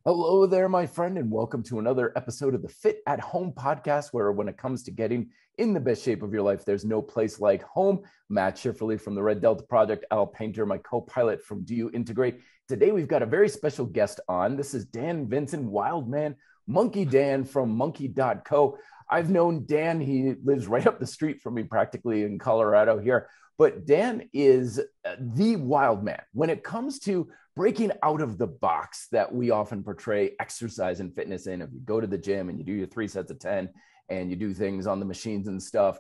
Hello there, my friend, and welcome to another episode of the Fit at Home podcast, where when it comes to getting in the best shape of your life, there's no place like home. Matt Schifferly from the Red Delta Project, Al Painter, my co-pilot from Do You Integrate. Today, we've got a very special guest on. This is Dan Vinson, Wildman monkii Dan from monkii.co. I've known Dan. He lives right up the street from me, practically in Colorado here. But Dan is the wild man when it comes to breaking out of the box that we often portray exercise and fitness in. If you go to the gym and you do your 3 sets of 10 and you do things on the machines and stuff,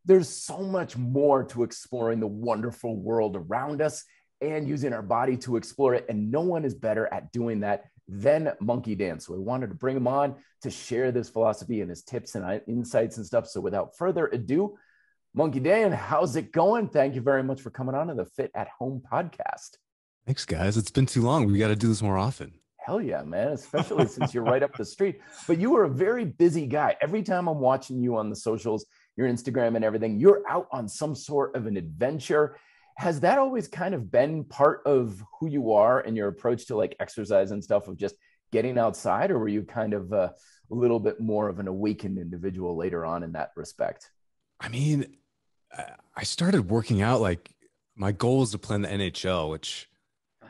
there's so much more to exploring the wonderful world around us and using our body to explore it. And no one is better at doing that than monkii Dan. So we wanted to bring him on to share this philosophy and his tips and insights and stuff. So without further ado, monkii Dan, how's it going? Thank you very much for coming on to the Fit at Home podcast. Thanks, guys. It's been too long. We got to do this more often. Hell yeah, man, especially since you're right up the street. But you are a very busy guy. Every time I'm watching you on the socials, your Instagram and everything, you're out on some sort of an adventure. Has that always kind of been part of who you are and your approach to like exercise and stuff, of just getting outside? Or were you kind of a little bit more of an awakened individual later on in that respect? I mean, I started working out, like my goal was to play in the NHL, which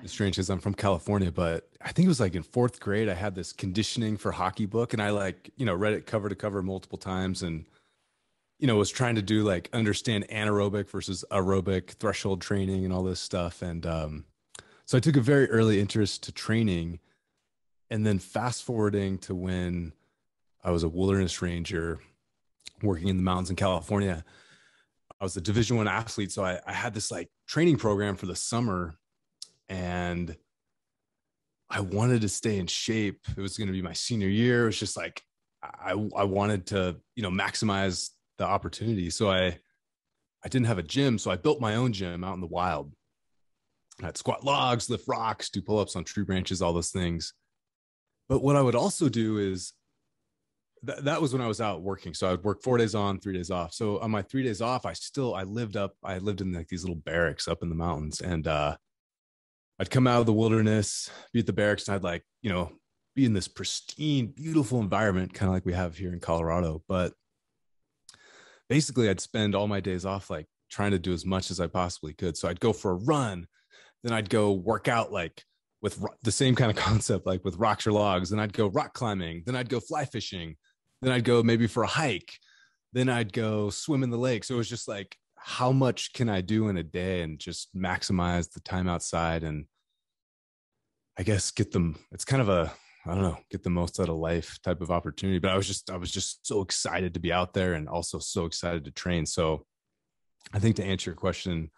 is strange because I'm from California, but I think it was like in fourth grade, I had this conditioning for hockey book, and I read it cover to cover multiple times, and was trying to do like understand anaerobic versus aerobic threshold training and all this stuff. And so I took a very early interest to training, and then fast forwarding to when I was a wilderness ranger working in the mountains in California. I was a Division I athlete. So I had this like training program for the summer, and I wanted to stay in shape. It was going to be my senior year. It was just like, I wanted to, maximize the opportunity. So I didn't have a gym. So I built my own gym out in the wild. I'd squat logs, lift rocks, do pull-ups on tree branches, all those things. But what I would also do is that was when I was out working. So I would work 4 days on, 3 days off. So on my 3 days off, I lived in like these little barracks up in the mountains, and I'd come out of the wilderness, be at the barracks, and I'd like, be in this pristine, beautiful environment, kind of like we have here in Colorado. But basically I'd spend all my days off, like trying to do as much as I possibly could. So I'd go for a run, then I'd go work out, like with the same kind of concept, like with rocks or logs. Then I'd go rock climbing. Then I'd go fly fishing. Then I'd go maybe for a hike. Then I'd go swim in the lake. So it was just like, how much can I do in a day and just maximize the time outside, and I guess get the most out of life type of opportunity. But I was just so excited to be out there, and also so excited to train. So I think to answer your question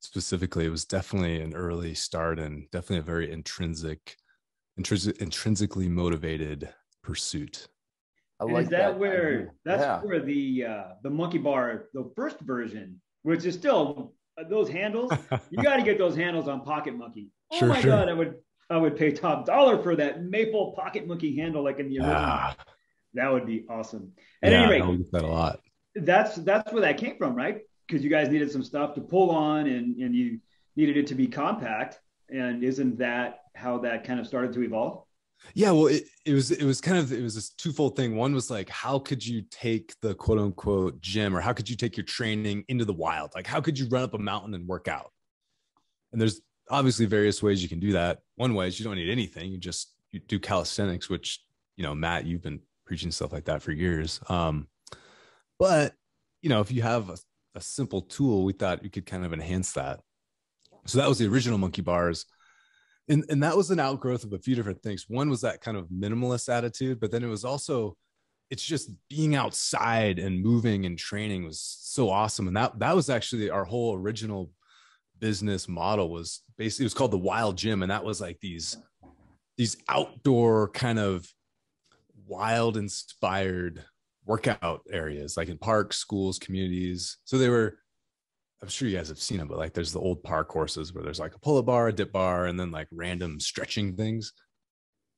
specifically, it was definitely an early start, and definitely a very intrinsically motivated pursuit. And is that where where the monkey bar, the first version, which is still those handles, you got to get those handles on Pocket Monkey. Oh sure, my sure. God, I would pay top dollar for that maple Pocket Monkey handle, like in the original. That would be awesome. At any rate, I like that a lot. That's where that came from, right? Because you guys needed some stuff to pull on, and you needed it to be compact. And isn't that how that kind of started to evolve? Yeah, well, it was this twofold thing. One was like, how could you take the quote unquote gym, or how could you take your training into the wild? Like, how could you run up a mountain and work out? And there's obviously various ways you can do that. One way is you don't need anything. You do calisthenics, which, Matt, you've been preaching stuff like that for years. But, if you have a simple tool, we thought you could kind of enhance that. So that was the original monkey bars. And that was an outgrowth of a few different things. One was that kind of minimalist attitude, but then it was also, it's just being outside and moving and training was so awesome. And that was actually our whole original business model. Was basically, it was called the Wild Gym. And that was like these outdoor kind of wild inspired workout areas, like in parks, schools, communities. So they were, I'm sure you guys have seen them, but like there's the old park courses where there's like a pull-up bar, a dip bar, and then like random stretching things.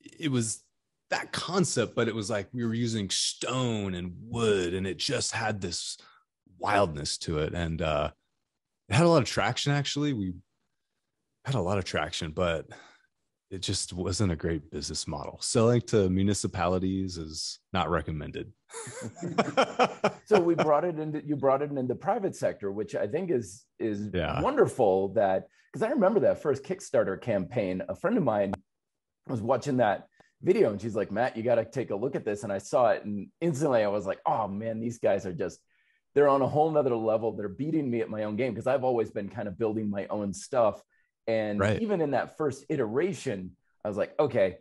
It was that concept, but it was like we were using stone and wood, and it just had this wildness to it. And it had a lot of traction, actually. We had a lot of traction, but it just wasn't a great business model. Selling to municipalities is not recommended. So you brought it into the private sector, which I think is wonderful. That, because I remember that first Kickstarter campaign, a friend of mine was watching that video and she's like, Matt, you got to take a look at this. And I saw it and instantly I was like, oh man, these guys are they're on a whole nother level. They're beating me at my own game, because I've always been kind of building my own stuff. And even in that first iteration, I was like, okay,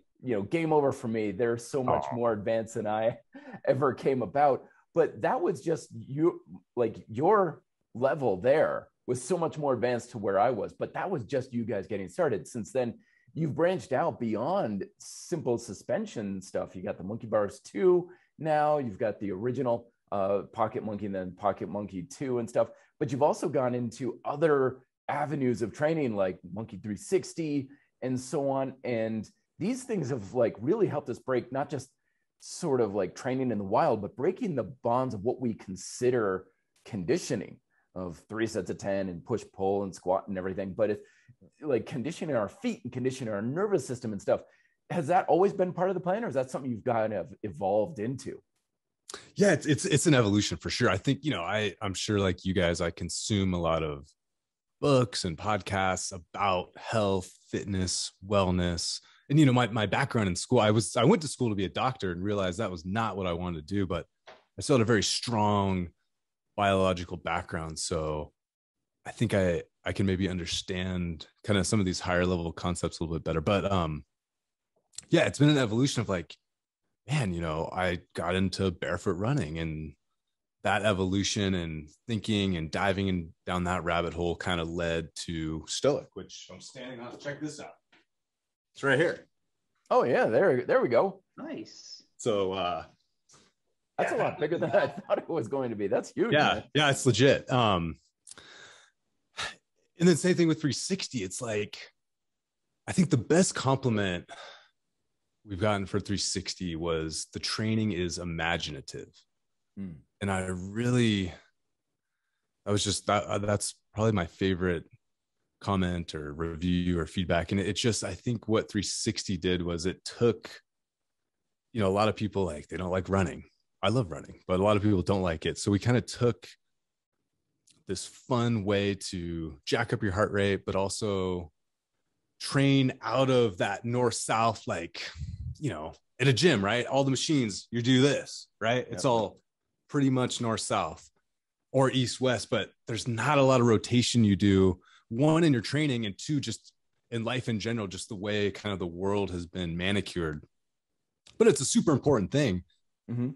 game over for me. They're so much more advanced than I ever came about. But that was just your level there was so much more advanced to where I was. But that was just you guys getting started. Since then, you've branched out beyond simple suspension stuff. You got the Monkey Bars 2 now. You've got the original Pocket Monkey and then Pocket Monkey 2 and stuff. But you've also gone into other avenues of training like Monkey 360 and so on. And these things have really helped us break not just sort of training in the wild, but breaking the bonds of what we consider conditioning of 3 sets of 10 and push, pull and squat and everything. But it's conditioning our feet and conditioning our nervous system and stuff. Has that always been part of the plan, or is that something you've kind of evolved into? Yeah, it's an evolution for sure. I think, I'm sure like you guys, I consume a lot of books and podcasts about health, fitness, wellness. And, my background in school, I went to school to be a doctor and realized that was not what I wanted to do, but I still had a very strong biological background. So I think I can maybe understand kind of some of these higher level concepts a little bit better. But yeah, it's been an evolution of man, I got into barefoot running, and that evolution and thinking and diving down that rabbit hole kind of led to Stoic, which I'm standing on. Check this out. It's right here. Oh yeah, there we go. Nice. So that's a lot bigger than I thought it was going to be. That's huge. Yeah, man. Yeah, it's legit. And then same thing with 360. It's I think the best compliment we've gotten for 360 was the training is imaginative. And that's probably my favorite comment or review or feedback. And it's just, I think what 360 did was it took, a lot of people they don't like running. I love running, but a lot of people don't like it. So we kind of took this fun way to jack up your heart rate, but also train out of that north-south, at a gym, right? All the machines, you do this, right? Yep. It's all pretty much north-south or east-west, but there's not a lot of rotation you do. One, in your training, and two, just in life in general, just the way kind of the world has been manicured. But it's a super important thing. Mm-hmm.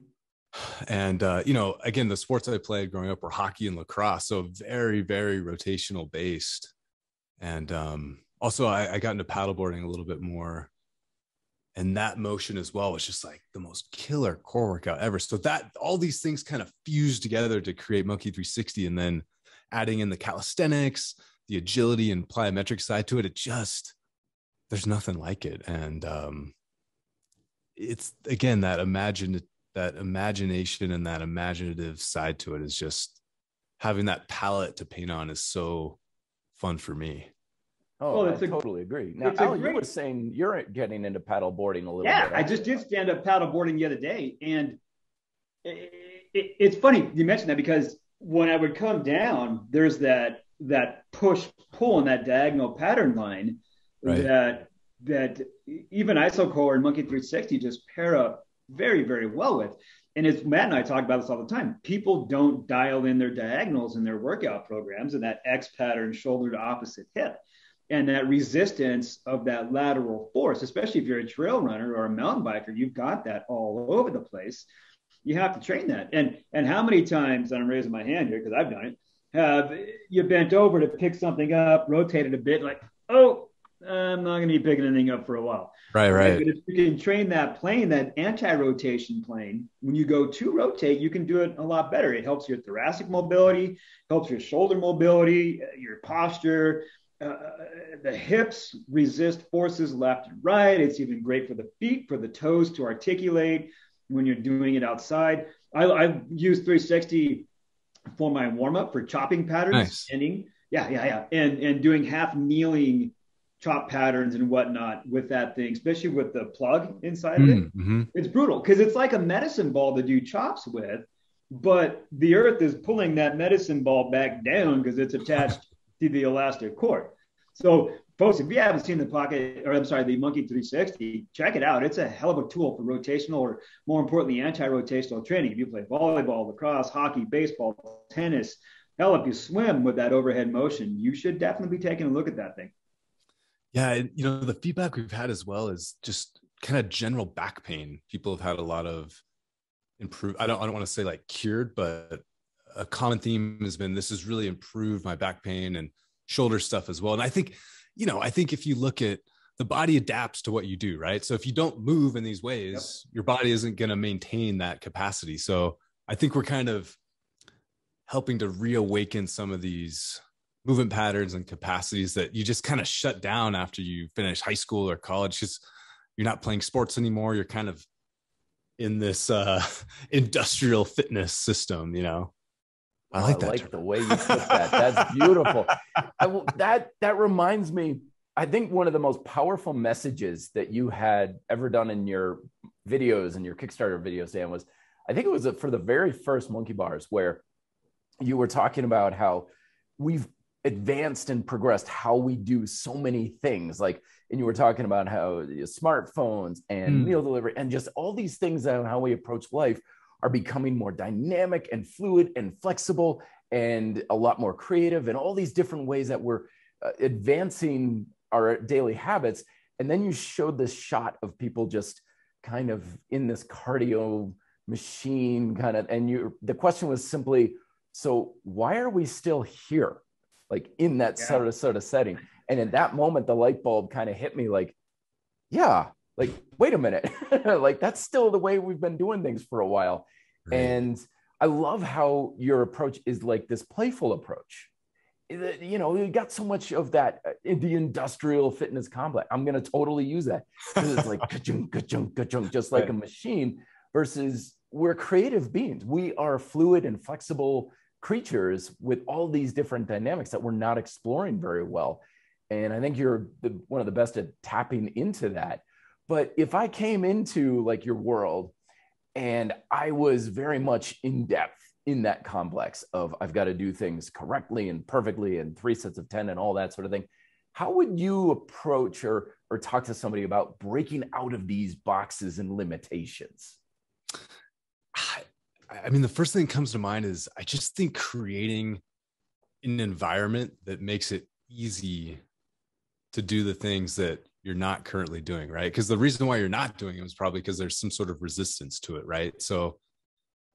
And, again, the sports I played growing up were hockey and lacrosse. So very, very rotational based. And also I got into paddleboarding a little bit more. And that motion as well was just the most killer core workout ever. So that all these things kind of fused together to create Monkey 360, and then adding in the calisthenics, the agility and plyometric side to it. There's nothing like it. And it's, again, that imagination and that imaginative side to it is just having that palette to paint on is so fun for me. Oh, I totally agree. Now, Alan, you were saying you're getting into paddle boarding a little bit. Yeah, I just did stand up paddle boarding the other day. And it's funny you mentioned that, because when I would come down, there's that push-pull in that diagonal pattern line, right, that even IsoCore and Monkey 360 just pair up very, very well with. And as Matt and I talk about this all the time, people don't dial in their diagonals in their workout programs, and that X pattern, shoulder to opposite hip. And that resistance of that lateral force, especially if you're a trail runner or a mountain biker, you've got that all over the place. You have to train that. And how many times, and I'm raising my hand here because I've done it, have you bent over to pick something up, rotated a bit, I'm not going to be picking anything up for a while. Right. But if you can train that plane, that anti-rotation plane, when you go to rotate, you can do it a lot better. It helps your thoracic mobility, helps your shoulder mobility, your posture. The hips resist forces left and right. It's even great for the feet, for the toes to articulate when you're doing it outside. I use 360 for my warm-up for chopping patterns. Nice. Standing. Yeah. And doing half kneeling chop patterns and whatnot with that thing, especially with the plug inside of it. Mm-hmm. It's brutal because it's like a medicine ball to do chops with, but the earth is pulling that medicine ball back down because it's attached to the elastic cord. So, folks, if you haven't seen the Monkii 360, check it out. It's a hell of a tool for rotational, or more importantly, anti-rotational training. If you play volleyball, lacrosse, hockey, baseball, tennis, hell, if you swim with that overhead motion, you should definitely be taking a look at that thing. Yeah, and the feedback we've had as well is just kind of general back pain. People have had a lot of I don't want to say like cured, but a common theme has been this has really improved my back pain and shoulder stuff as well. And I think if you look at the body adapts to what you do, right? So if you don't move in these ways, your body isn't going to maintain that capacity. So I think we're kind of helping to reawaken some of these movement patterns and capacities that you just kind of shut down after you finish high school or college, because you're not playing sports anymore. You're kind of in this industrial fitness system, I like the way you put that. That's beautiful. That reminds me, I think one of the most powerful messages that you had ever done in your videos and your Kickstarter videos, Dan, was, I think it was for the very first Monkii Bars, where you were talking about how we've advanced and progressed how we do so many things. And you were talking about how smartphones and meal delivery and just all these things on how we approach life are becoming more dynamic and fluid and flexible and a lot more creative, and all these different ways that we're advancing our daily habits. And then you showed this shot of people just kind of in this cardio machine kind of, and the question was simply, so why are we still here? In that sort of setting. And in that moment, the light bulb kind of hit me wait a minute, that's still the way we've been doing things for a while. Right. And I love how your approach is this playful approach. You got so much of that in the industrial fitness complex. I'm going to totally use that, because it's ka-chung, ka-chung, ka-chung, just like a machine, versus we're creative beings. We are fluid and flexible creatures with all these different dynamics that we're not exploring very well. And I think you're one of the best at tapping into that. But if I came into your world and I was very much in depth in that complex of I've got to do things correctly and perfectly and 3 sets of 10 and all that sort of thing, how would you approach or talk to somebody about breaking out of these boxes and limitations? I mean, the first thing that comes to mind is I just think creating an environment that makes it easy to do the things that you're not currently doing, right? Because the reason why you're not doing it was probably because there's some sort of resistance to it, right? So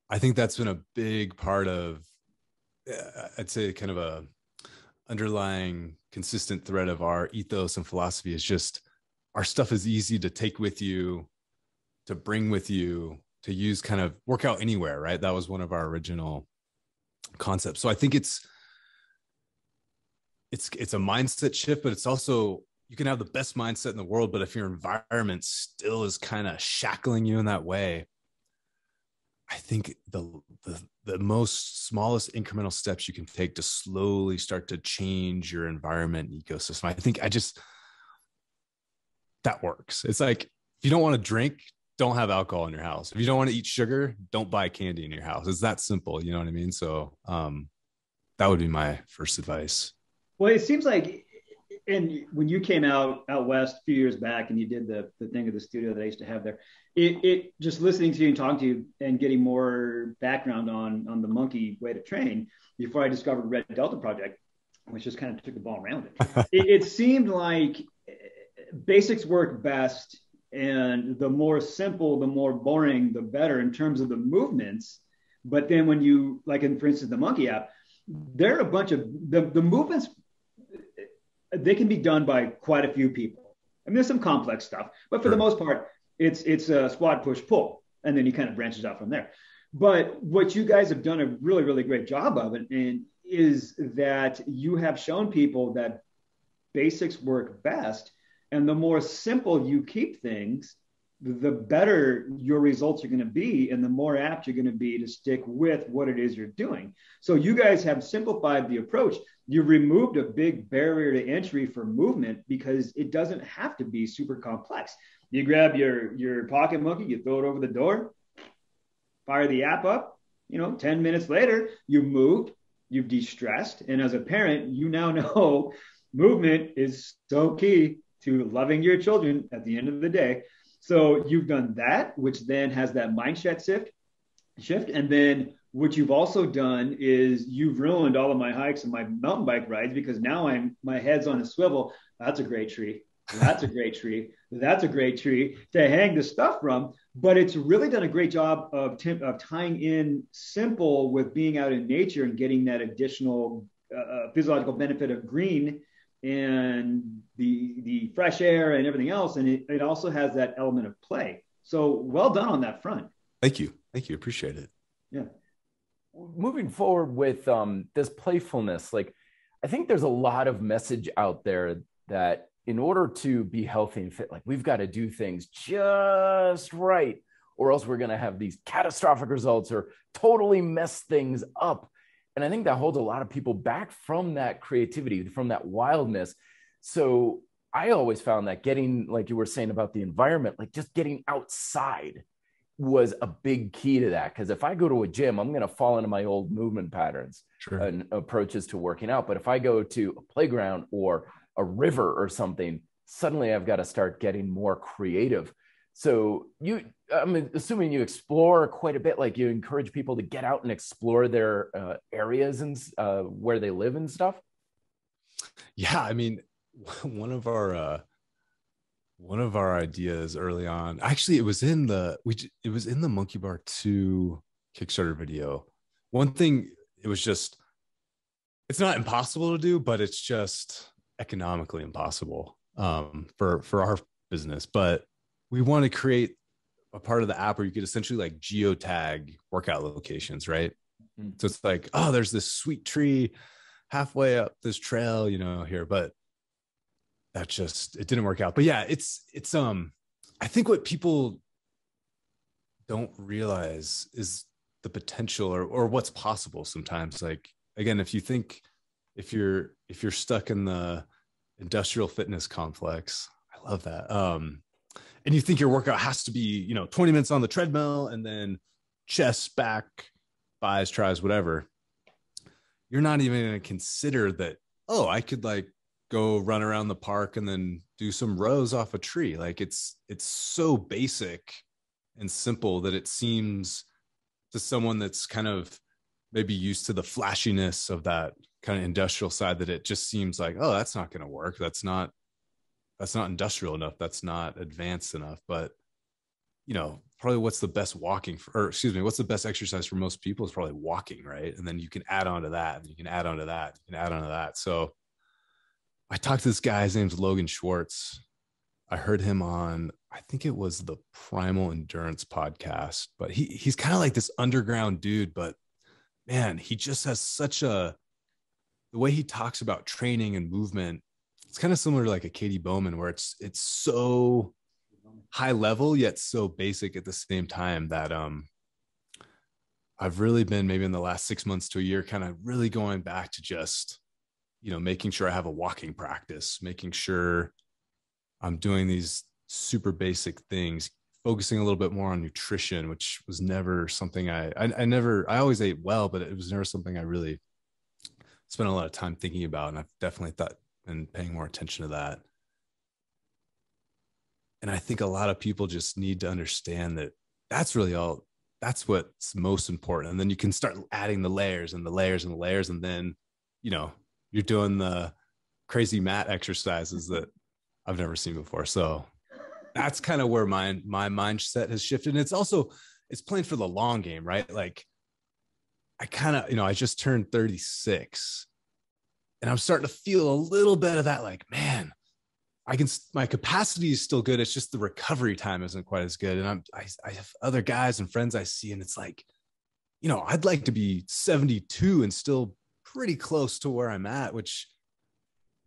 I think that's been a big part of, I'd say, kind of a underlying consistent thread of our ethos and philosophy is just our stuff is easy to take with you, to bring with you, to use, kind of work out anywhere, right? That was one of our original concepts. So I think it's a mindset shift, but it's also, you can have the best mindset in the world, but if your environment still is kind of shackling you in that way, I think the most smallest incremental steps you can take to slowly start to change your environment and ecosystem, I think that works. It's if you don't want to drink, don't have alcohol in your house. If you don't want to eat sugar, don't buy candy in your house. It's that simple. You know what I mean? So that would be my first advice. Well, it seems like, and when you came out west a few years back and you did the thing at the studio that I used to have there, it just listening to you and talking to you and getting more background on the Monkii way to train before I discovered Red Delta Project, which just kind of took the ball around it. It seemed like basics work best. And the more simple, the more boring, the better in terms of the movements. But then when you, for instance, the Monkii app, there are a bunch of the movements, they can be done by quite a few people. I mean, there's some complex stuff, but for the most part, it's a squat, push, pull, and then you kind of branches out from there. But what you guys have done a really, really great job of it, and is that you have shown people that basics work best. And the more simple you keep things, the better your results are going to be and the more apt you're going to be to stick with what it is you're doing. So you guys have simplified the approach. You removed a big barrier to entry for movement because it doesn't have to be super complex. You grab your pocket monkey, you throw it over the door, fire the app up, 10 minutes later, you've moved, you've de-stressed. And as a parent, you now know movement is so key to loving your children at the end of the day. So you've done that, which then has that mindset shift. And then what you've also done is you've ruined all of my hikes and my mountain bike rides because now my head's on a swivel. That's a great tree. That's a great tree. That's a great tree to hang the stuff from. But it's really done a great job of tying in simple with being out in nature and getting that additional physiological benefit of green and the fresh air and everything else. And it also has that element of play. So well done on that front. Thank you. Appreciate it. Yeah. Moving forward with this playfulness, like I think there's a lot of message out there that in order to be healthy and fit, like we've got to do things just right, or else we're going to have these catastrophic results or totally mess things up. And I think that holds a lot of people back from that creativity, from that wildness. So I always found that getting, like you were saying about the environment, like just getting outside was a big key to that. Because if I go to a gym, I'm going to fall into my old movement patterns and approaches to working out. But if I go to a playground or a river or something, suddenly I've got to start getting more creative. So I'm assuming you explore quite a bit, like you encourage people to get out and explore their areas and where they live and stuff. Yeah. I mean, one of our ideas early on, actually it was in the Monkey Bar 2 Kickstarter video. One thing, it's not impossible to do, but it's just economically impossible for our business. But we want to create a part of the app where you could essentially like geotag workout locations, right? Mm-hmm. So it's like, oh, there's this sweet tree halfway up this trail, here, but it didn't work out. But yeah, it's I think what people don't realize is the potential or what's possible sometimes. Like, again, if you're stuck in the industrial fitness complex, I love that. And you think your workout has to be, 20 minutes on the treadmill and then chest, back, buys, tries, whatever. You're not even going to consider that, oh, I could like go run around the park and then do some rows off a tree. Like it's so basic and simple that it seems to someone that's kind of maybe used to the flashiness of that kind of industrial side that it just seems like, oh, that's not going to work. That's not industrial enough. That's not advanced enough. But, probably what's the best what's the best exercise for most people is probably walking, right? And then you can add on to that, and you can add on to that, you can add on to that. So I talked to this guy, his name's Logan Schwartz. I heard him on, I think it was the Primal Endurance podcast, but he's kind of like this underground dude, but man, he just has the way he talks about training and movement. It's kind of similar to like a Katie Bowman, where it's so high level, yet so basic at the same time that, I've really been maybe in the last 6 months to a year, kind of really going back to just, making sure I have a walking practice, making sure I'm doing these super basic things, focusing a little bit more on nutrition, which was never something I always ate well, but it was never something I really spent a lot of time thinking about. And I've definitely thought and paying more attention to that. And I think a lot of people just need to understand that that's what's most important. And then you can start adding the layers and the layers and the layers. And then, you're doing the crazy mat exercises that I've never seen before. So that's kind of where my mindset has shifted. And it's playing for the long game, right? Like I kind of, I just turned 36 and I'm starting to feel a little bit of that, like, man, my capacity is still good. It's just the recovery time isn't quite as good. And I have other guys and friends I see, and it's like, I'd like to be 72 and still pretty close to where I'm at, which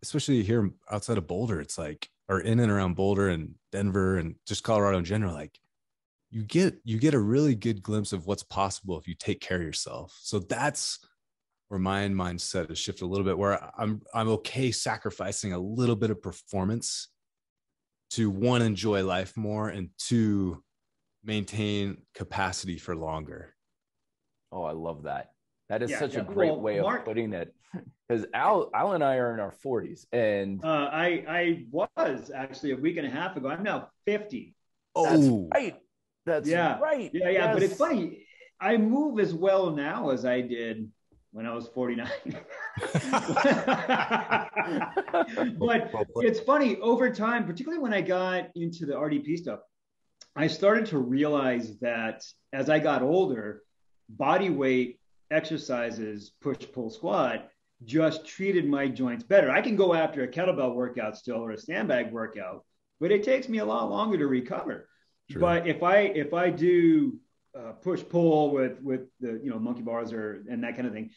especially here outside of Boulder, it's like, are in and around Boulder and Denver and just Colorado in general, like you get a really good glimpse of what's possible if you take care of yourself. So that's where my mindset has shifted a little bit, where I'm okay sacrificing a little bit of performance to, one, enjoy life more, and two, maintain capacity for longer. Oh, I love that. That is such a great way of putting it. Because Al and I are in our 40s, and I was actually a week and a half ago. I'm now 50. Oh, that's right. That's right. Yeah. Yes. But it's funny. I move as well now as I did when I was 49. But it's funny, over time, particularly when I got into the R.D.P stuff, I started to realize that as I got older, body weight exercises, push, pull, squat, just treated my joints better. I can go after a kettlebell workout still, or a sandbag workout, but it takes me a lot longer to recover. Sure. But if I do push pull with the monkey bars and that kind of thing,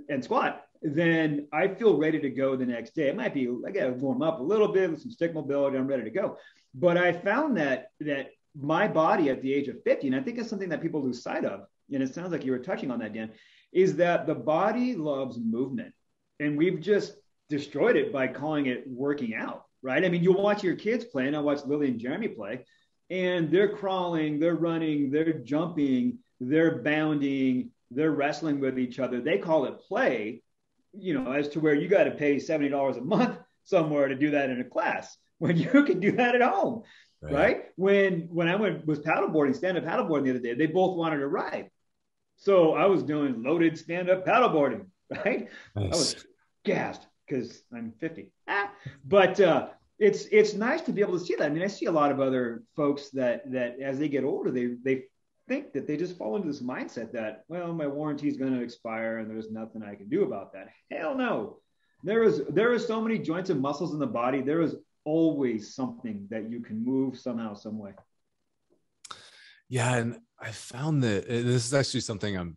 and squat, then I feel ready to go the next day. It might be I got to warm up a little bit with some stick mobility. I'm ready to go. But I found that my body at the age of 50, and I think it's something that people lose sight of, and it sounds like you were touching on that, Dan, is that the body loves movement, and we've just destroyed it by calling it working out, right? I mean, you watch your kids play, and I watch Lily and Jeremy play, and they're crawling, they're running, they're jumping, they're bounding, they're wrestling with each other. They call it play, as to where you got to pay $70 a month somewhere to do that in a class when you can do that at home, right? When I was paddleboarding, stand-up paddleboarding the other day, they both wanted to ride. So I was doing loaded stand-up paddleboarding, right? Nice. I was gassed because I'm 50. But it's nice to be able to see that. I mean, I see a lot of other folks that as they get older, they think that they just fall into this mindset that, well, my warranty is going to expire and there's nothing I can do about that. Hell no. There is so many joints and muscles in the body. There is always something that you can move somehow, some way. Yeah. And I found that this is actually something I'm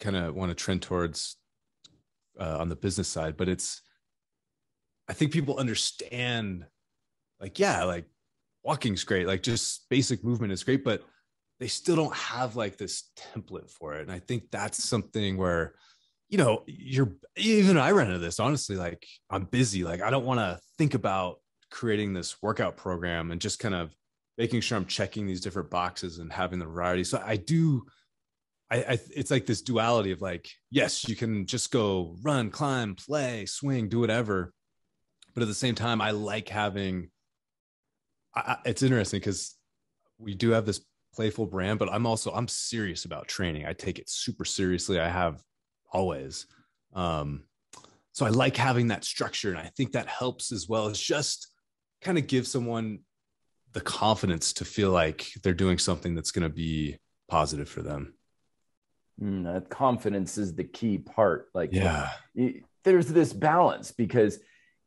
kind of want to trend towards on the business side, but I think people understand like walking's great. Like just basic movement is great, but they still don't have like this template for it. And I think that's something where, even I run into this, honestly, like I'm busy. Like I don't want to think about creating this workout program and just kind of making sure I'm checking these different boxes and having the variety. So it's like this duality of like, yes, you can just go run, climb, play, swing, do whatever. But at the same time, I like having, it's interesting because we do have this playful brand, but I'm serious about training. I take it super seriously. I have always. So I like having that structure. And I think that helps as well as just kind of give someone the confidence to feel like they're doing something that's going to be positive for them. That confidence is the key part. Like, there's this balance, because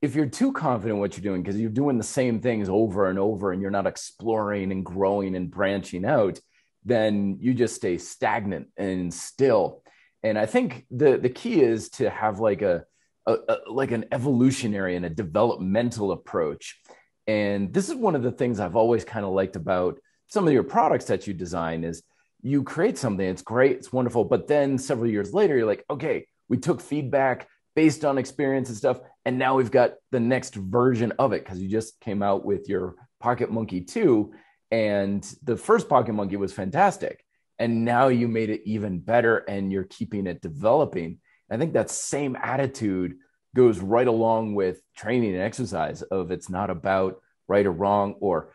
if you're too confident in what you're doing, because you're doing the same things over and over and you're not exploring and growing and branching out, then you just stay stagnant and still. And I think the key is to have like an evolutionary and a developmental approach. And this is one of the things I've always kind of liked about some of your products that you design is you create something, it's great, it's wonderful. But then several years later, you're like, okay, we took feedback based on experience and stuff, and now we've got the next version of it, because you just came out with your Pocket Monkey 2, and the first Pocket Monkey was fantastic. And now you made it even better and you're keeping it developing. I think that same attitude goes right along with training and exercise of it's not about right or wrong, or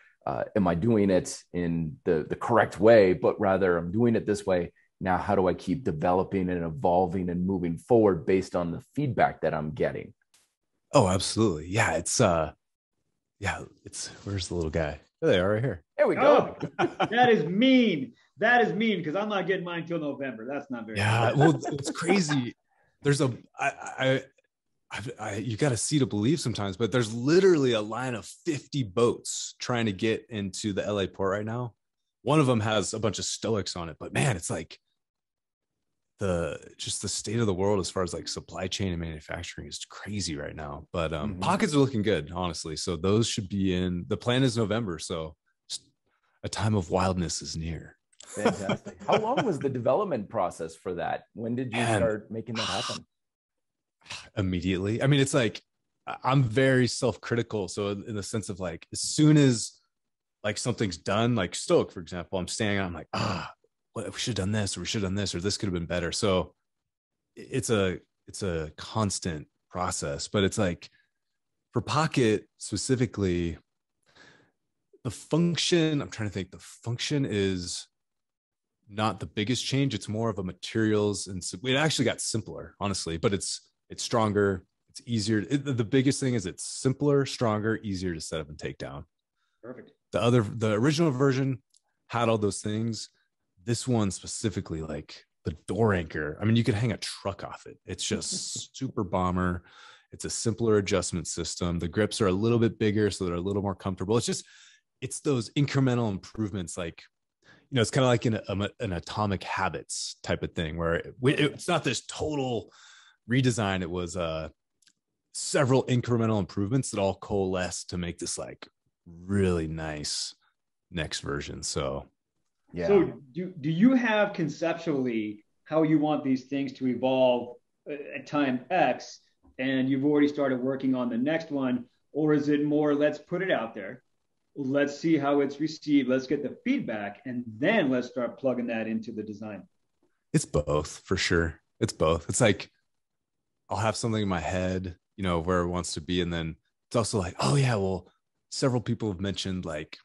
am I doing it in the correct way, but rather I'm doing it this way. Now, how do I keep developing and evolving and moving forward based on the feedback that I'm getting? Oh, absolutely. Yeah. It's where's the little guy? There they are, right here. There we go. Oh, that is mean. That is mean, because I'm not getting mine till November. That's not very good. Well, it's crazy. There's you got to see to believe sometimes, but there's literally a line of 50 boats trying to get into the LA port right now. One of them has a bunch of Stoics on it, but man, it's like just the state of the world as far as like supply chain and manufacturing is crazy right now. But pockets are looking good, honestly. So those should be in. The plan is November, so a time of wildness is near. Fantastic. How long was the development process for that? When did you start making that happen? Immediately. I mean, it's like I'm very self-critical. So in the sense of like, as soon as like something's done, like Stoic, for example, I'm standing out, I'm like, we should have done this, or we should have done this, or this could have been better. So it's a constant process. But it's like for Pocket specifically, the function, I'm trying to think, the function is not the biggest change. It's more of a materials, and it actually got simpler, honestly, but it's stronger, it's easier. The biggest thing is it's simpler, stronger, easier to set up and take down. Perfect. The original version had all those things. This one specifically, like the door anchor, I mean, you could hang a truck off it. It's just super bomber. It's a simpler adjustment system. The grips are a little bit bigger, so they're a little more comfortable. It's those incremental improvements, like, it's kind of like an Atomic Habits type of thing, where it's not this total redesign. It was several incremental improvements that all coalesce to make this like really nice next version. So yeah. So do you have conceptually how you want these things to evolve at time X, and you've already started working on the next one? Or is it more, let's put it out there, let's see how it's received, let's get the feedback, and then let's start plugging that into the design? It's both, for sure. It's both. It's like I'll have something in my head, where it wants to be, and then it's also like, oh yeah, well, several people have mentioned like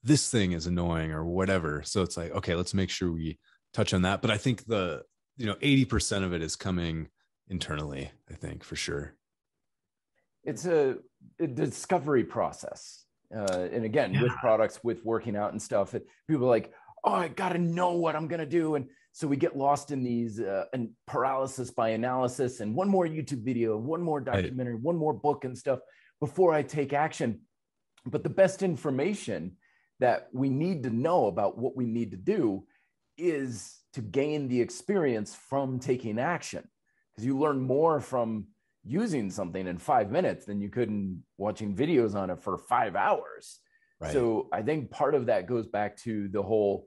this thing is annoying or whatever. So it's like, okay, let's make sure we touch on that. But I think 80% of it is coming internally, I think, for sure. It's a discovery process. And again, with products, with working out and stuff, people are like, oh, I got to know what I'm going to do. And so we get lost in these and paralysis by analysis, and one more YouTube video, one more documentary, one more book and stuff before I take action. But the best information that we need to know about what we need to do is to gain the experience from taking action, because you learn more from using something in 5 minutes than you could in watching videos on it for 5 hours. Right. So I think part of that goes back to the whole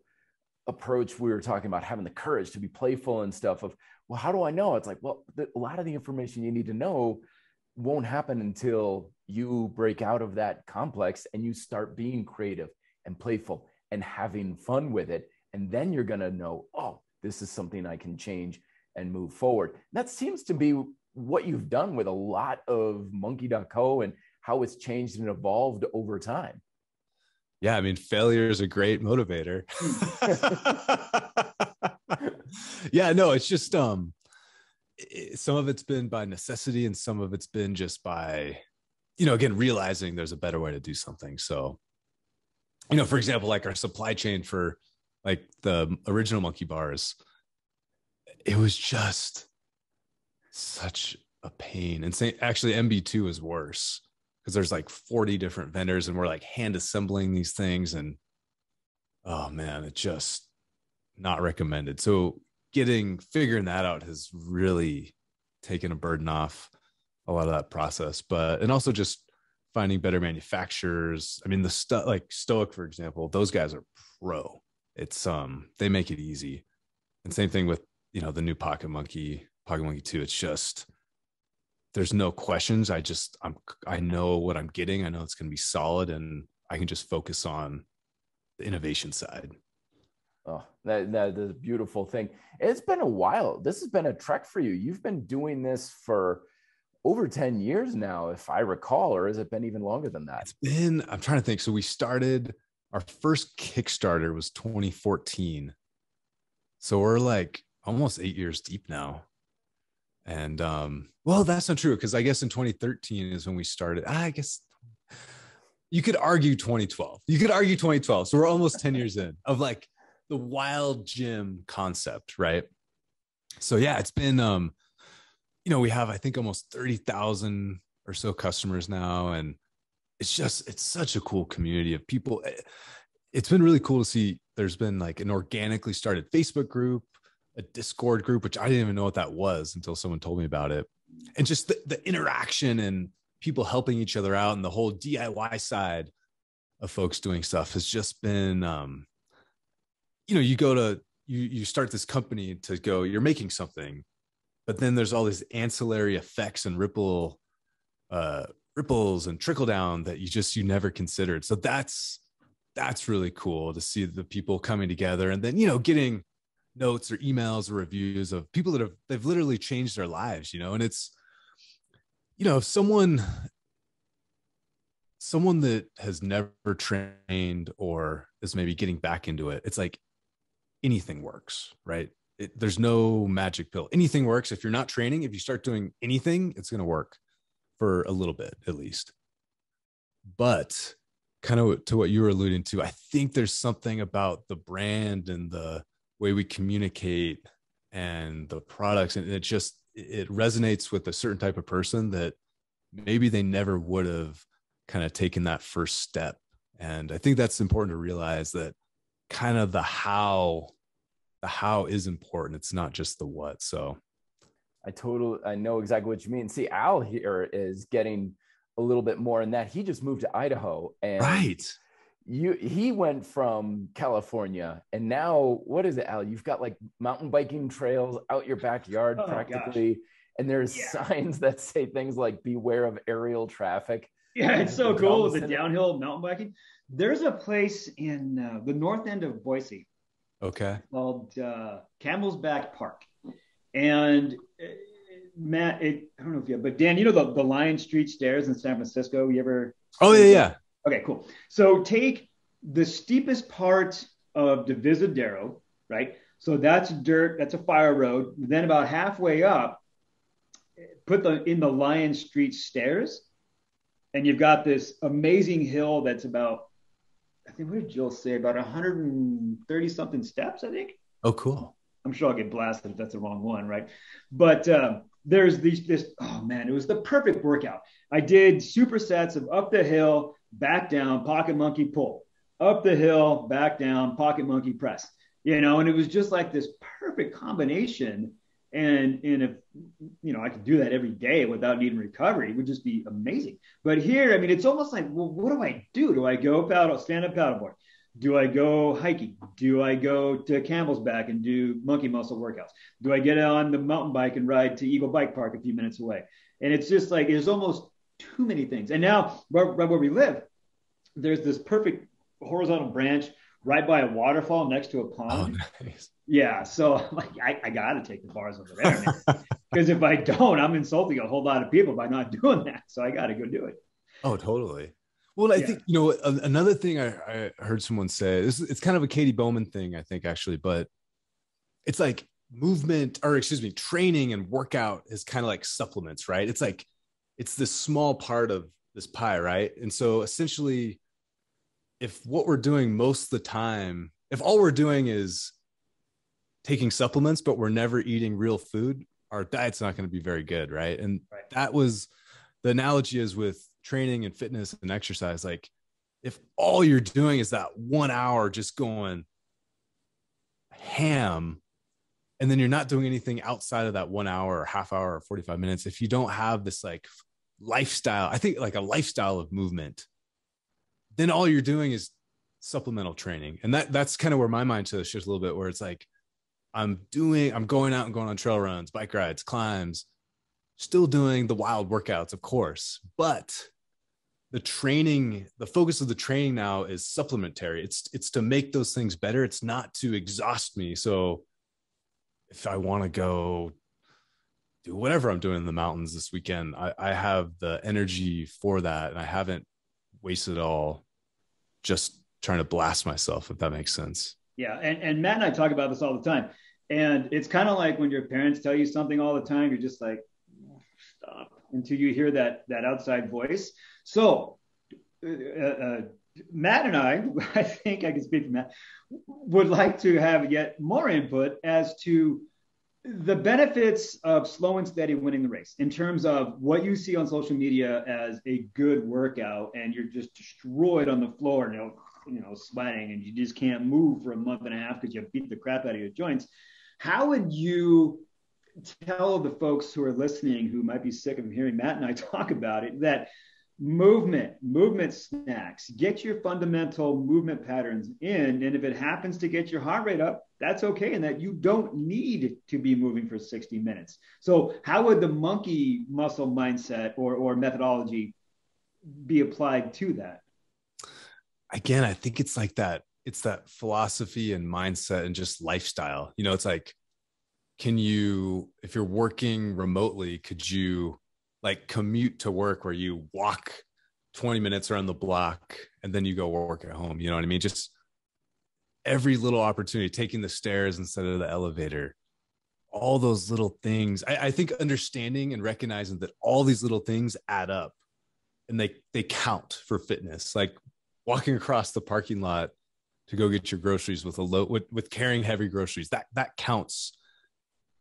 approach we were talking about, having the courage to be playful and stuff of, well, how do I know? It's like, well, a lot of the information you need to know won't happen until you break out of that complex and you start being creative and playful and having fun with it. And then you're going to know, oh, this is something I can change and move forward. That seems to be what you've done with a lot of monkii.co and how it's changed and evolved over time. Yeah, I mean, failure is a great motivator. Yeah, no, it's just some of it's been by necessity, and some of it's been just by, again, realizing there's a better way to do something. So, for example, like our supply chain for like the original monkii bars, it was just such a pain. And actually MB2 is worse, because there's like 40 different vendors, and we're like hand assembling these things, and oh man, it's just not recommended. So figuring that out has really taken a burden off a lot of that process. And also just finding better manufacturers. I mean, the stuff like Stoic, for example, those guys are pro. It's they make it easy. And same thing with, the new Pocket Monkii 2. It's just, there's no questions. I know what I'm getting. I know it's going to be solid, and I can just focus on the innovation side. Oh, that is a beautiful thing. It's been a while. This has been a trek for you. You've been doing this for over 10 years now, if I recall, or has it been even longer than that? I'm trying to think. So we started, our first Kickstarter was 2014. So we're like almost 8 years deep now. And well, that's not true, because I guess in 2013 is when we started. I guess you could argue 2012. So we're almost 10 years in of like the wild gym concept, right? So yeah, it's been we have, I think, almost 30,000 or so customers now, and it's such a cool community of people. It's been really cool to see. There's been like an organically started Facebook group. a Discord group, which I didn't even know what that was until someone told me about it. And just the interaction and people helping each other out, and the whole DIY side of folks doing stuff has just been, you start this company to go, you're making something, but then there's all these ancillary effects and ripples and trickle down that you never considered. So that's really cool to see the people coming together, and then, getting notes or emails or reviews of people that they've literally changed their lives, and it's, someone that has never trained or is maybe getting back into it. It's like anything works, right? There's no magic pill. Anything works. If you're not training, if you start doing anything, it's going to work for a little bit, at least. But kind of to what you were alluding to, I think there's something about the brand and the way we communicate and the products, and it resonates with a certain type of person that maybe they never would have kind of taken that first step. And I think that's important to realize, that kind of the how is important. It's not just the what. So I know exactly what you mean. See, Al here is getting a little bit more in that. He just moved to Idaho, and right. He went from California, and now what is it, Al? You've got like mountain biking trails out your backyard practically. Gosh. And there's signs that say things like "Beware of aerial traffic." Yeah, it's so cool with the downhill mountain biking. There's a place in the north end of Boise, called Camel's Back Park, and Matt, I don't know if you have, but Dan, the Lion Street stairs in San Francisco. You ever? Oh yeah. Okay, cool. So take the steepest part of Divisadero, right? So that's dirt, that's a fire road. Then about halfway up, put in the Lion Street stairs, and you've got this amazing hill that's about, I think, what did Jill say? About 130 something steps, I think. Oh, cool. I'm sure I'll get blasted if that's the wrong one, right? But there's this, oh man, it was the perfect workout. I did supersets of up the hill, back down, pocket monkey pull, up the hill, back down, pocket monkey press, and it was just like this perfect combination. And if, I could do that every day without needing recovery, it would just be amazing. But here, I mean, it's almost like, well, what do I do? Do I go stand-up paddleboard? Do I go hiking? Do I go to Camel's Back and do monkey muscle workouts? Do I get on the mountain bike and ride to Eagle Bike Park a few minutes away? And it's just like, there's almost too many things. And now, right where we live, there's this perfect horizontal branch right by a waterfall next to a pond. Oh, nice. Yeah. So I'm like, I got to take the bars over there, because if I don't, I'm insulting a whole lot of people by not doing that. So I got to go do it. Oh, totally. Well, I think, another thing I heard someone say, it's kind of a Katie Bowman thing, I think, actually, but it's like training and workout is kind of like supplements, right? It's like, it's this small part of this pie, right? And so essentially, if what we're doing most of the time, if all we're doing is taking supplements, but we're never eating real food, our diet's not going to be very good, right? And that was the analogy is with training and fitness and exercise. Like, if all you're doing is that 1 hour just going ham, and then you're not doing anything outside of that 1 hour or half hour or 45 minutes, if you don't have this like lifestyle, I think like a lifestyle of movement, then all you're doing is supplemental training. And that's kind of where my mind shifts a little bit, where it's like, I'm going out and going on trail runs, bike rides, climbs, still doing the wild workouts, of course, but the focus of the training now is supplementary. It's to make those things better. It's not to exhaust me. So if I want to go do whatever I'm doing in the mountains this weekend, I have the energy for that. And I haven't wasted it all just trying to blast myself, if that makes sense. Yeah. And Matt and I talk about this all the time. And it's kind of like when your parents tell you something all the time, you're just like, stop, until you hear that outside voice. So Matt and I think I can speak for Matt, would like to have yet more input as to the benefits of slow and steady winning the race, in terms of what you see on social media as a good workout, and you're just destroyed on the floor, sweating, and you just can't move for a month and a half because you beat the crap out of your joints, How would you tell the folks who are listening who might be sick of hearing Matt and I talk about it that movement snacks, get your fundamental movement patterns in, and if it happens to get your heart rate up, that's okay, and that you don't need to be moving for 60 minutes. So how would the monkey muscle mindset or methodology be applied to that? Again, I think it's like that. It's that philosophy and mindset and just lifestyle. You know, it's like, if you're working remotely, could you like commute to work where you walk 20 minutes around the block and then you go work at home? You know what I mean? Just every little opportunity, taking the stairs instead of the elevator, all those little things. I think understanding and recognizing that all these little things add up and they count for fitness. Like walking across the parking lot to go get your groceries with carrying heavy groceries, that counts.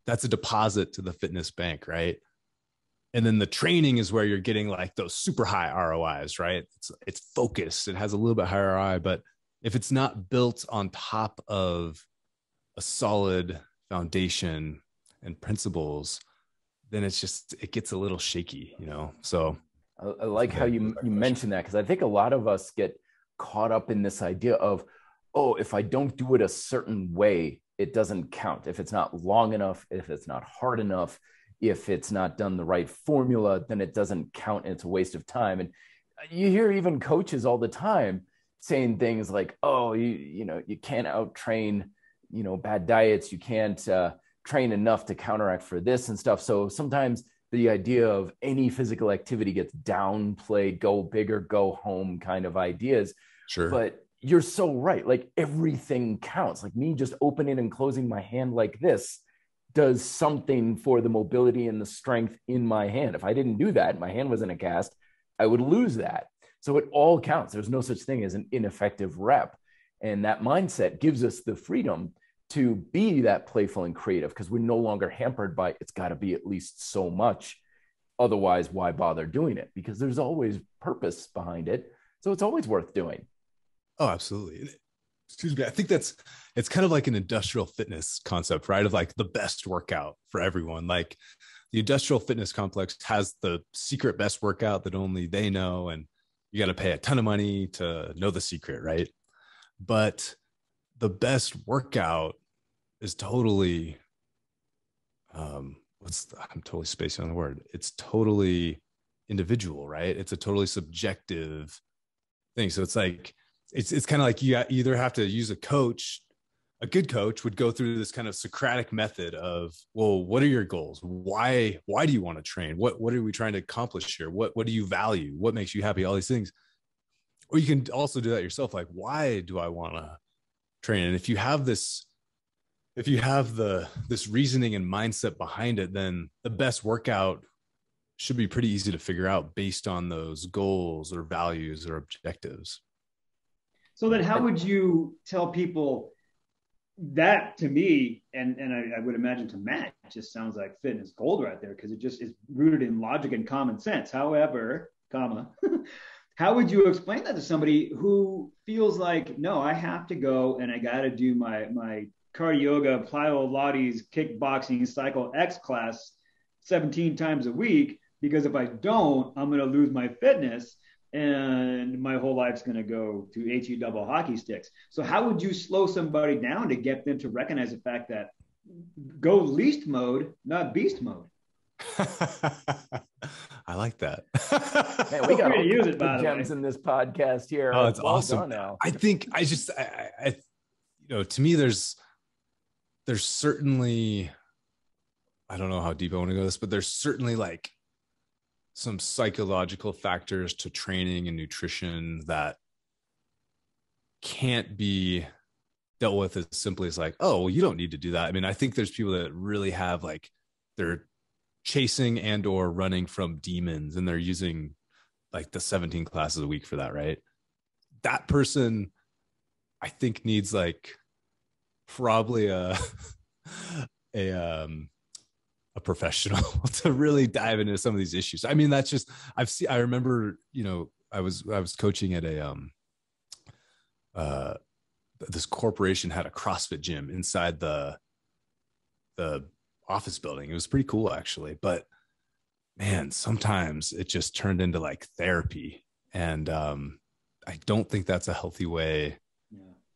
That's a deposit to the fitness bank, right? And then the training is where you're getting like those super high ROIs, right? It's focused. It has a little bit higher ROI, but if it's not built on top of a solid foundation and principles, then it gets a little shaky, you know? So I like how you mentioned that, because I think a lot of us get caught up in this idea of, oh, if I don't do it a certain way, it doesn't count. If it's not long enough, if it's not hard enough, if it's not done the right formula, then it doesn't count and it's a waste of time. And you hear even coaches all the time saying things like, oh, you can't out train, bad diets. You can't train enough to counteract for this and stuff. So sometimes the idea of any physical activity gets downplayed, go bigger, go home kind of ideas. Sure. But you're so right. Like everything counts. Like me just opening and closing my hand like this does something for the mobility and the strength in my hand. If I didn't do that, my hand was in a cast, I would lose that. So it all counts. There's no such thing as an ineffective rep. And that mindset gives us the freedom to be that playful and creative, because we're no longer hampered by it's got to be at least so much. Otherwise, why bother doing it? Because there's always purpose behind it. So it's always worth doing. Oh, absolutely. Excuse me. I think it's kind of like an industrial fitness concept, right? Of like the best workout for everyone. Like the industrial fitness complex has the secret best workout that only they know. And you got to pay a ton of money to know the secret, right? But the best workout is totally, I'm totally spacing on the word. It's totally individual, right? It's a totally subjective thing. So it's like, it's kind of like you either have to use a coach. A good coach would go through this kind of Socratic method of, well, what are your goals? Why do you want to train? What are we trying to accomplish here? What do you value? What makes you happy? All these things. Or you can also do that yourself. Like, why do I want to train? And if you have this reasoning and mindset behind it, then the best workout should be pretty easy to figure out based on those goals or values or objectives. So then how would you tell people that? To me, and I would imagine to Matt, it just sounds like fitness gold right there, because it just is rooted in logic and common sense. However, how would you explain that to somebody who feels like, no, I have to go and I got to do my cardio yoga, plyo Pilates, kickboxing, cycle X class 17 times a week, because if I don't, I'm going to lose my fitness and my whole life's going to go to HE double hockey sticks. So how would you slow somebody down to get them to recognize the fact that go least mode, not beast mode? I like that. Man, we got to use it, by gems in this podcast here. Oh, it's awesome. Now. I think I to me, there's certainly, I don't know how deep I want to go with this, but there's certainly like some psychological factors to training and nutrition that can't be dealt with as simply as like, oh, well, you don't need to do that. I mean, I think there's people that really have like, they're chasing and or running from demons, and they're using like the 17 classes a week for that, right? That person, I think, needs like probably a professional to really dive into some of these issues. I mean, that's just, I remember, I was coaching at this corporation had a CrossFit gym inside the the office building. It was pretty cool actually, but man, sometimes it just turned into like therapy. And I don't think that's a healthy way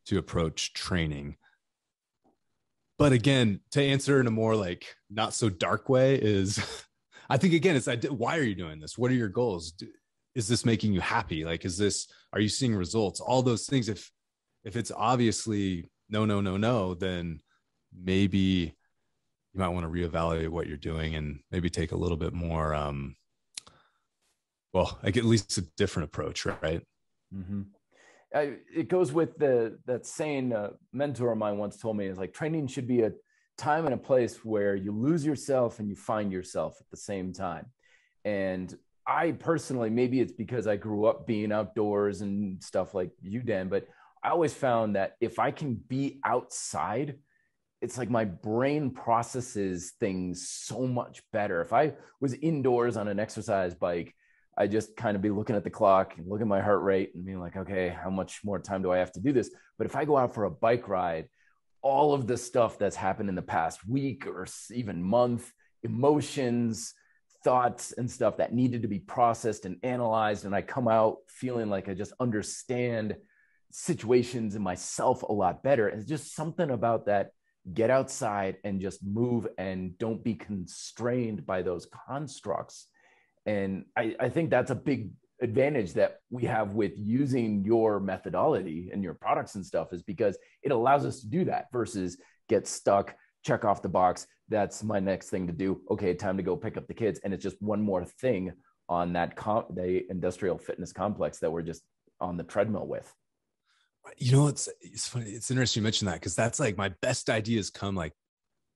to approach training. But again, to answer in a more like not so dark way is I think again, it's why are you doing this? What are your goals? Is this making you happy? Like, are you seeing results? All those things. If it's obviously no, then maybe you might want to reevaluate what you're doing and maybe take a little bit more, like at least a different approach, right? Mm-hmm. It goes with that saying a mentor of mine once told me is like training should be a time and a place where you lose yourself and you find yourself at the same time. And I personally, maybe it's because I grew up being outdoors and stuff like you, Dan, but I always found that if I can be outside, it's like my brain processes things so much better. If I was indoors on an exercise bike, I just kind of be looking at the clock and looking at my heart rate and being like, okay, how much more time do I have to do this? But if I go out for a bike ride, all of the stuff that's happened in the past week or even month, emotions, thoughts and stuff that needed to be processed and analyzed. And I come out feeling like I just understand situations and myself a lot better. And it's just something about that. Get outside and just move and don't be constrained by those constructs. And I think that's a big advantage that we have with using your methodology and your products and stuff, is because it allows us to do that versus get stuck, check off the box. That's my next thing to do. Okay, time to go pick up the kids. And it's just one more thing on that the industrial fitness complex that we're just on the treadmill with. You know, it's funny. It's interesting you mentioned that, because that's like my best ideas come like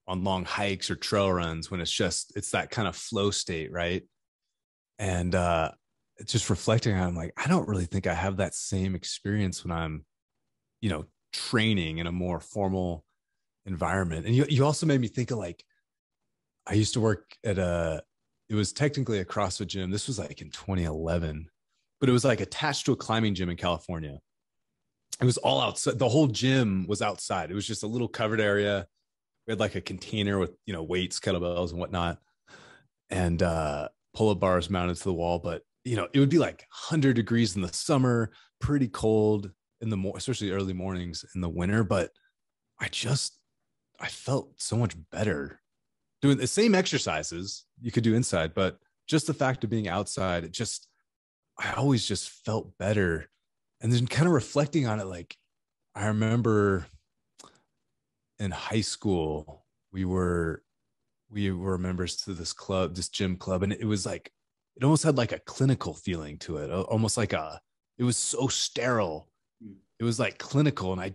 on long hikes or trail runs when it's that kind of flow state, right? And just reflecting on, I'm like, I don't really think I have that same experience when I'm, training in a more formal environment. And you also made me think of like, I used to work at it was technically a CrossFit gym. This was like in 2011, but it was like attached to a climbing gym in California. It was all outside. The whole gym was outside. It was just a little covered area. We had like a container with, weights, kettlebells and whatnot, and pull-up bars mounted to the wall. But, it would be like 100 degrees in the summer, pretty cold in the especially early mornings in the winter. But I felt so much better doing the same exercises you could do inside, but just the fact of being outside, I always just felt better. And then kind of reflecting on it, like I remember in high school, we were members to this club, this gym club. And it was like, it almost had like a clinical feeling to it. Almost like it was so sterile. It was like clinical. And I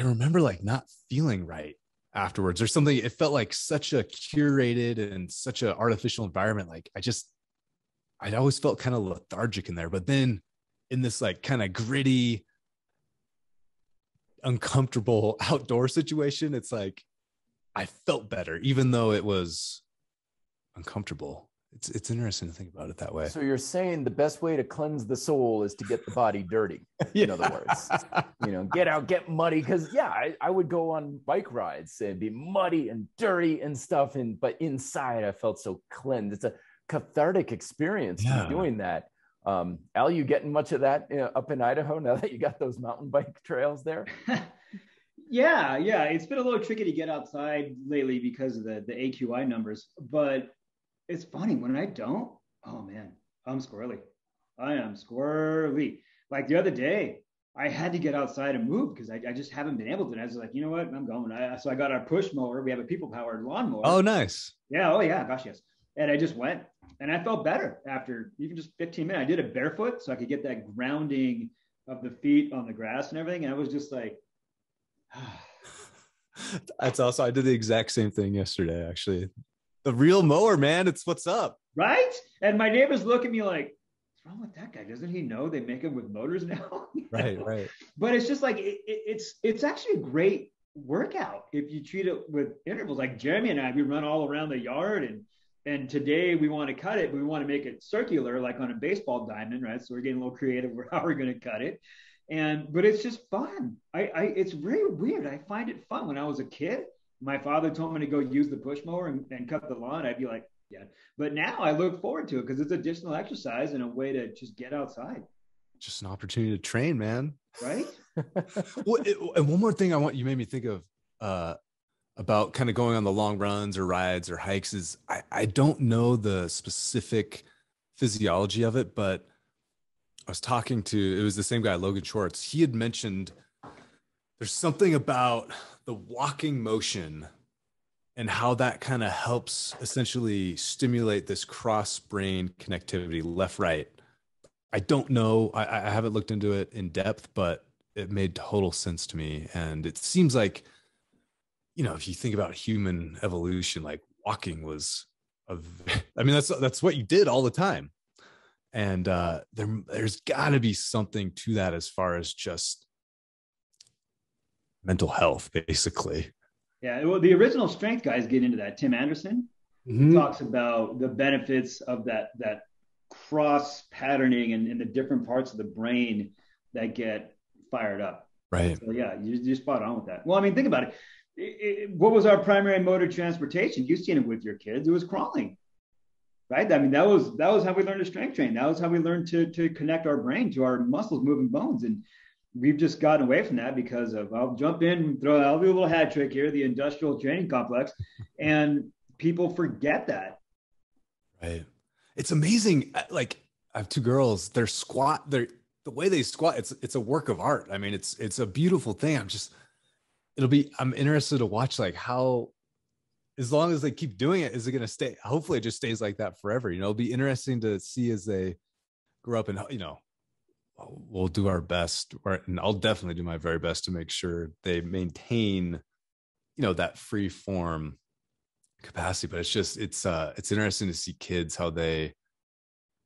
remember like not feeling right afterwards or something. It felt like such a curated and such an artificial environment. Like I always felt kind of lethargic in there, but then in this like kind of gritty, uncomfortable outdoor situation, it's like I felt better, even though it was uncomfortable. It's interesting to think about it that way. So you're saying the best way to cleanse the soul is to get the body dirty. In other words, get out, get muddy. Because I would go on bike rides and be muddy and dirty and stuff. But inside I felt so cleansed. It's a cathartic experience to be doing that. Al, you getting much of that up in Idaho now that you got those mountain bike trails there? Yeah. It's been a little tricky to get outside lately because of the AQI numbers, but it's funny when I don't. Oh man, I'm squirrely. I am squirrely. Like the other day, I had to get outside and move because I just haven't been able to. And I was like, you know what? I'm going. So I got our push mower. We have a people-powered lawnmower. Oh, nice. Yeah. Oh yeah. Gosh, yes. And I just went, and I felt better after even just 15 minutes. I did it barefoot so I could get that grounding of the feet on the grass and everything. And I was just like, That's also, I did the exact same thing yesterday, actually. The real mower, man. It's what's up. Right? And my neighbors look at me like, what's wrong with that guy? Doesn't he know they make them with motors now? Right. But it's just like, it's actually a great workout if you treat it with intervals. Like Jeremy and I, we run all around the yard, and today we want to cut it, but we want to make it circular, like on a baseball diamond, right? So we're getting a little creative with how we're going to cut it. But it's just fun. It's very weird. I find it fun. When I was a kid, my father told me to go use the push mower and cut the lawn, I'd be like, yeah. But now I look forward to it because it's additional exercise and a way to just get outside. Just an opportunity to train, man. Right. Well, and one more thing you made me think of about kind of going on the long runs or rides or hikes is I don't know the specific physiology of it, but I was talking to, it was the same guy, Logan Schwartz. He had mentioned there's something about the walking motion and how that kind of helps essentially stimulate this cross brain connectivity, left, right. I don't know. I haven't looked into it in depth, but it made total sense to me. And it seems like, you know, if you think about human evolution, like walking was that's what you did all the time. And there's got to be something to that as far as just mental health, basically. Yeah, well, the original strength guys get into that. Tim Anderson talks about the benefits of that cross patterning and the different parts of the brain that get fired up. Right. So yeah, you're spot on with that. Well, I mean, think about it. What was our primary mode of transportation? You've seen it with your kids. It was crawling. Right. I mean, that was how we learned to strength train. That was how we learned to connect our brain to our muscles moving bones. And we've just gotten away from that because of, I'll jump in, I'll do a little hat trick here, the industrial training complex. And people forget that. Right. It's amazing. Like, I have two girls, the way they squat, it's a work of art. I mean, it's a beautiful thing. I'm interested to watch like how, as long as they keep doing it, is it going to stay? Hopefully it just stays like that forever. You know, it'll be interesting to see as they grow up, and, you know, we'll do our best, and I'll definitely do my very best to make sure they maintain, you know, that free form capacity. But it's interesting to see kids, how they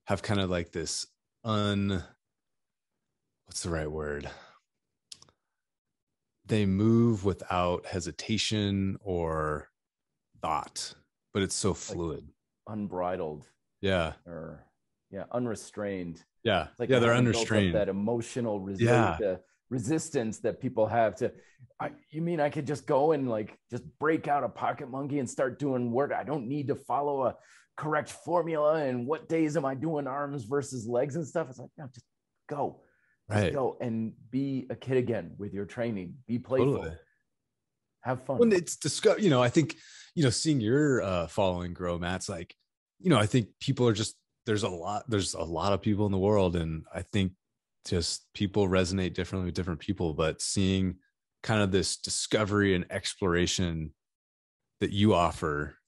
have kind of like this what's the right word? They move without hesitation or thought, but it's so fluid, like unbridled, unrestrained. Like they're unrestrained. That emotional resistance that people have to. You mean I could just go and like just break out a pocket monkey and start doing work? I don't need to follow a correct formula. And what days am I doing arms versus legs and stuff? It's like, no, just go. Just go and be a kid again with your training. Be playful. Totally. Have fun. When it's discussed, you know, I think, you know, seeing your following grow, Matt's like, you know, I think people are just, there's a lot of people in the world. And I think just people resonate differently with different people, but seeing kind of this discovery and exploration that you offer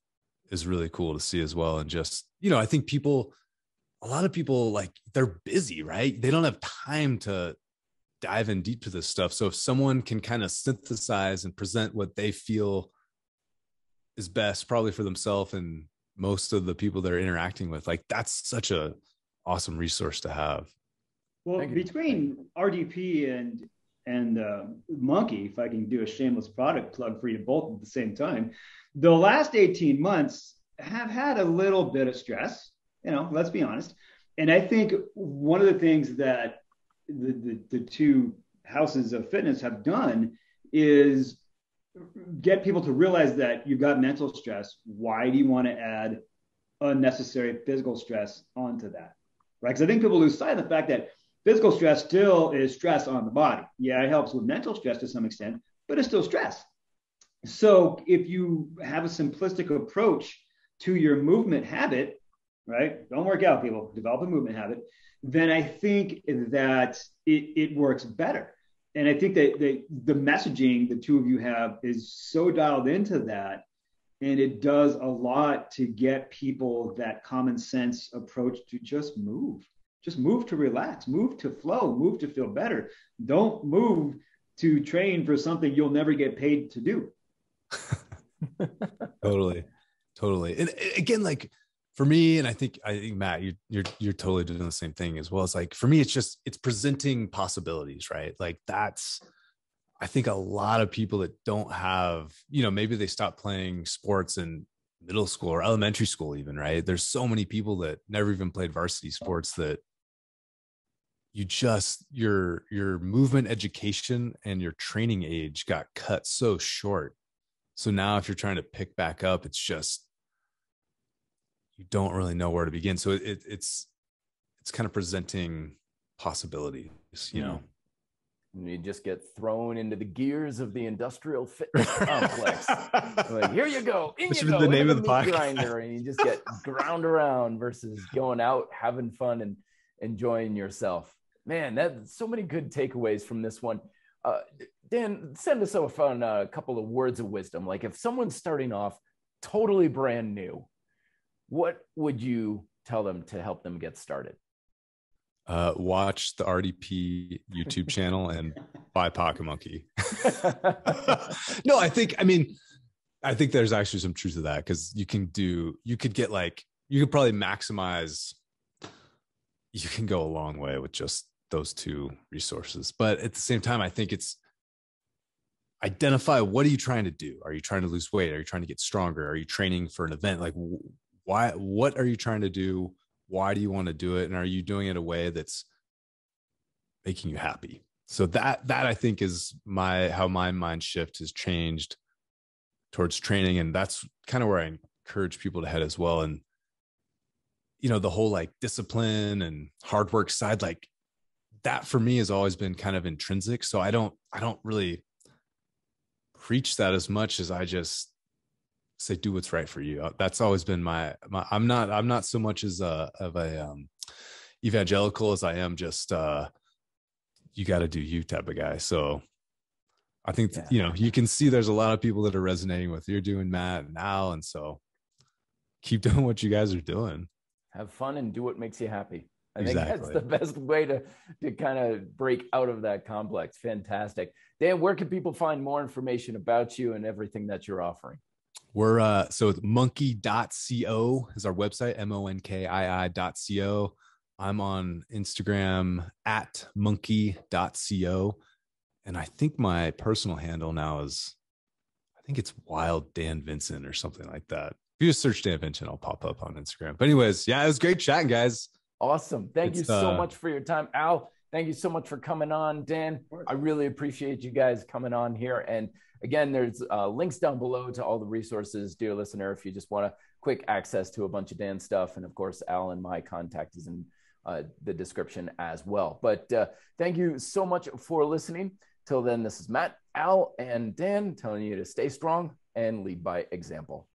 is really cool to see as well. And just, you know, I think a lot of people, like, they're busy, right? They don't have time to dive in deep to this stuff. So if someone can kind of synthesize and present what they feel is best, probably for themselves and most of the people they're interacting with, like, that's such a awesome resource to have. Well, between R.D.P and Monkii, if I can do a shameless product plug for you both at the same time, the last 18 months have had a little bit of stress, you know, let's be honest. And I think one of the things that the two houses of fitness have done is get people to realize that you've got mental stress. Why do you want to add unnecessary physical stress onto that? Right? Because I think people lose sight of the fact that physical stress still is stress on the body. Yeah, it helps with mental stress to some extent, but it's still stress. So if you have a simplistic approach to your movement habit, right? Don't work out, people. Develop a movement habit. Then I think that it works better. And I think that the messaging the two of you have is so dialed into that. And it does a lot to get people that common sense approach to just move. Just move to relax, move to flow, move to feel better. Don't move to train for something you'll never get paid to do. Totally. And again, like, for me, and I think Matt, you're totally doing the same thing as well. It's like, for me, it's presenting possibilities, right? Like, that's, I think a lot of people that don't have, you know, maybe they stopped playing sports in middle school or elementary school even, right? There's so many people that never even played varsity sports that your movement education and your training age got cut so short. So now if you're trying to pick back up, it's just, you don't really know where to begin. So it's kind of presenting possibilities, you know. And you just get thrown into the gears of the industrial fitness complex. Like, here you go, in you go, the name of the meat grinder, and you just get ground around versus going out, having fun, and enjoying yourself. Man, that's so many good takeaways from this one. Dan, send us off on a couple of words of wisdom. Like, if someone's starting off totally brand new, what would you tell them to help them get started? Watch the R.D.P YouTube channel and buy Pocket Monkey. No, I think there's actually some truth to that, because you could probably maximize, you can go a long way with just those two resources. But at the same time, I think it's identify, what are you trying to do? Are you trying to lose weight? Are you trying to get stronger? Are you training for an event? Like, what are you trying to do? Why do you want to do it? And are you doing it in a way that's making you happy? So that I think is how my mind shift has changed towards training. And that's kind of where I encourage people to head as well. And, you know, the whole like discipline and hard work side, like that for me has always been kind of intrinsic. So I don't really preach that as much as I just say, do what's right for you. That's always been my I'm not so much as of a evangelical as I am just you got to do you type of guy. So I think you know, you can see there's a lot of people that are resonating with you're doing, Matt and Al, and so keep doing what you guys are doing. Have fun and do what makes you happy. I think that's the best way to kind of break out of that complex. Fantastic. Dan, where can people find more information about you and everything that you're offering? We're so monkii.co is our website, monkii.co. I'm on Instagram at monkii.co. And I think my personal handle now is, I think it's Wild Dan Vinson or something like that. If you just search Dan Vinson, I'll pop up on Instagram. But anyways, yeah, it was great chatting, guys. Awesome. Thank you so much for your time. Al, thank you so much for coming on. Dan, I really appreciate you guys coming on here. And again, there's links down below to all the resources, dear listener, if you just want quick access to a bunch of Dan's stuff. And of course, Al and my contact is in the description as well. But thank you so much for listening. Till then, this is Matt, Al, and Dan telling you to stay strong and lead by example.